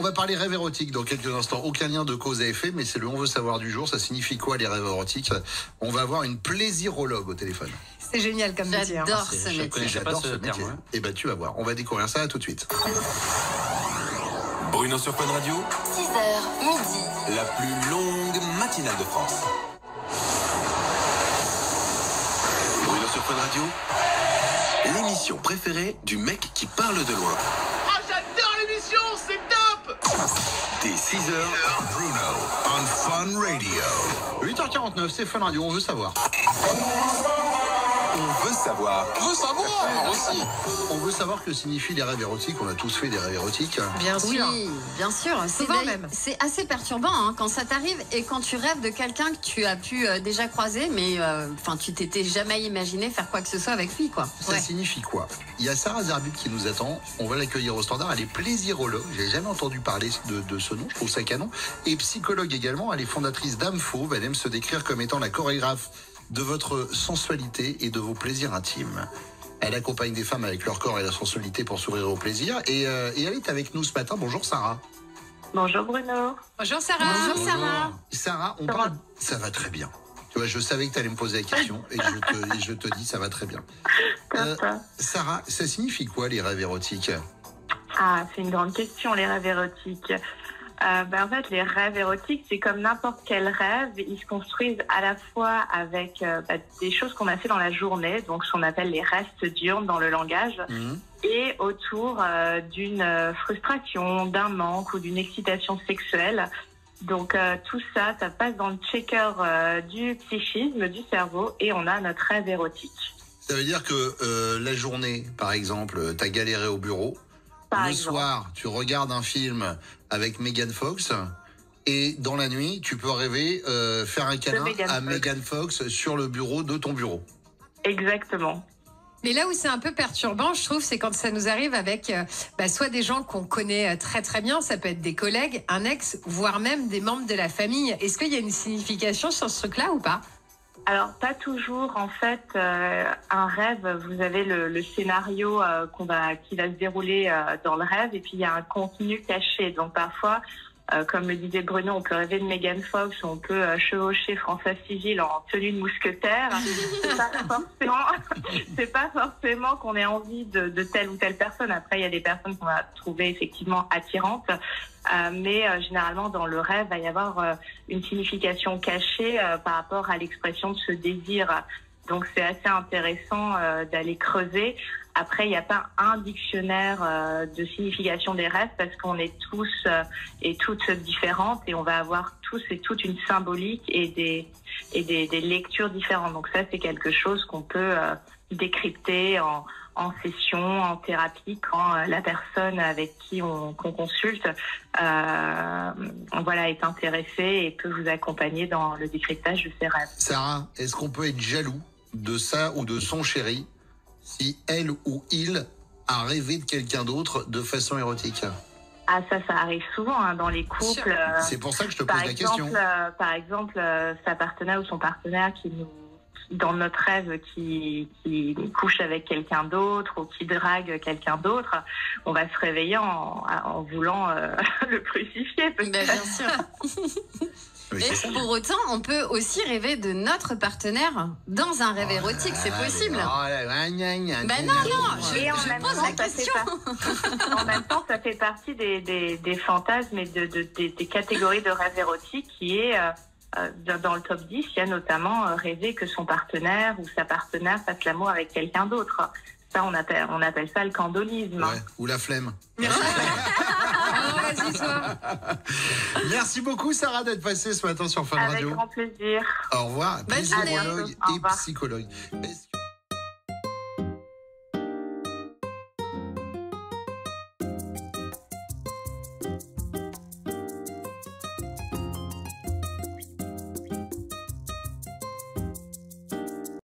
va parler rêve érotique dans quelques instants. Aucun lien de cause à effet, mais c'est le on veut savoir du jour. Ça signifie quoi les rêves érotiques? On va avoir une plaisirologue au téléphone. C'est génial comme métier. J'adore ce métier. J'adore ce métier. terme, ouais. Et ben tu vas voir. On va découvrir ça tout de suite. Bruno sur Fun Radio, 6h, midi. la plus longue matinale de France. Bruno sur Fun Radio, l'émission préférée du mec qui parle de loin. Ah, j'adore l'émission, c'est top! Dès 6h, Bruno on Fun Radio. 8h49, c'est Fun Radio, on veut savoir. On veut savoir. Aussi. On veut savoir que signifient les rêves érotiques. On a tous fait des rêves érotiques. Bien sûr. Oui, bien sûr. Souvent même. C'est assez perturbant quand ça t'arrive et quand tu rêves de quelqu'un que tu as pu déjà croiser, mais tu t'étais jamais imaginé faire quoi que ce soit avec lui, quoi. Ça signifie quoi? Il y a Sarah Zerbib qui nous attend. On va l'accueillir au standard. Elle est plaisirologue. J'ai jamais entendu parler de ce nom. Je trouve ça canon. Et psychologue également. Elle est fondatrice d'âme Fauve. Elle aime se décrire comme étant la chorégraphe de votre sensualité et de vos plaisirs intimes. Elle accompagne des femmes avec leur corps et la sensualité pour s'ouvrir au plaisir. Et elle est avec nous ce matin. Bonjour Sarah. Bonjour Bruno. Bonjour Sarah. Bonjour Sarah. Sarah, on parle... Ça va très bien. Tu vois, je savais que tu allais me poser la question et je te dis ça va très bien. Sarah, ça signifie quoi les rêves érotiques? Ah, c'est une grande question, les rêves érotiques. En fait, les rêves érotiques, c'est comme n'importe quel rêve. Ils se construisent à la fois avec des choses qu'on a fait dans la journée, donc ce qu'on appelle les restes diurnes dans le langage, et autour d'une frustration, d'un manque ou d'une excitation sexuelle. Donc tout ça, ça passe dans le checker du psychisme, du cerveau, et on a notre rêve érotique. Ça veut dire que la journée, par exemple, t'as galéré au bureau. Le soir, tu regardes un film avec Megan Fox et dans la nuit, tu peux rêver faire un câlin à Megan Fox sur le bureau de ton bureau. Exactement. Mais là où c'est un peu perturbant, je trouve, c'est quand ça nous arrive avec soit des gens qu'on connaît très très bien, ça peut être des collègues, un ex, voire même des membres de la famille. Est-ce qu'il y a une signification sur ce truc-là ou pas? Alors, pas toujours. En fait, un rêve, vous avez le scénario qui va se dérouler dans le rêve, et puis il y a un contenu caché. Donc parfois, comme le disait Bruno, on peut rêver de Megan Fox, on peut chevaucher François Civil en tenue de mousquetaire. C'est pas forcément qu'on ait envie de telle ou telle personne. Après, il y a des personnes qu'on va trouver effectivement attirantes. Mais généralement, dans le rêve, il va y avoir une signification cachée par rapport à l'expression de ce désir. Donc, c'est assez intéressant d'aller creuser. Après, il n'y a pas un dictionnaire de signification des rêves parce qu'on est tous et toutes différentes et on va avoir tous et toutes une symbolique et des lectures différentes. Donc ça, c'est quelque chose qu'on peut décrypter en session, en thérapie, quand la personne avec qui qu'on consulte est intéressée et peut vous accompagner dans le décryptage de ses rêves. Sarah, est-ce qu'on peut être jaloux de ça ou de son chéri si elle ou il a rêvé de quelqu'un d'autre de façon érotique? Ah, ça arrive souvent dans les couples. C'est pour ça que je te pose la question. Par exemple, sa partenaire ou son partenaire dans notre rêve, qui couche avec quelqu'un d'autre ou qui drague quelqu'un d'autre, on va se réveiller en voulant le crucifier, peut-être. Bien sûr. Oui, et pour autant, on peut aussi rêver de notre partenaire dans un rêve érotique, c'est possible. Non, je pose la question. En même temps, ça fait partie des fantasmes et des catégories de rêves érotiques qui est... dans le top 10, il y a notamment rêver que son partenaire ou sa partenaire fasse l'amour avec quelqu'un d'autre. Ça, on appelle ça le candonisme. Ouais, ou la flemme. Vas-y, toi. Merci beaucoup, Sarah, d'être passée ce matin sur Fun Radio. Avec grand plaisir. Au revoir. Bonne journée. Plaisirologue Au et revoir. psychologue.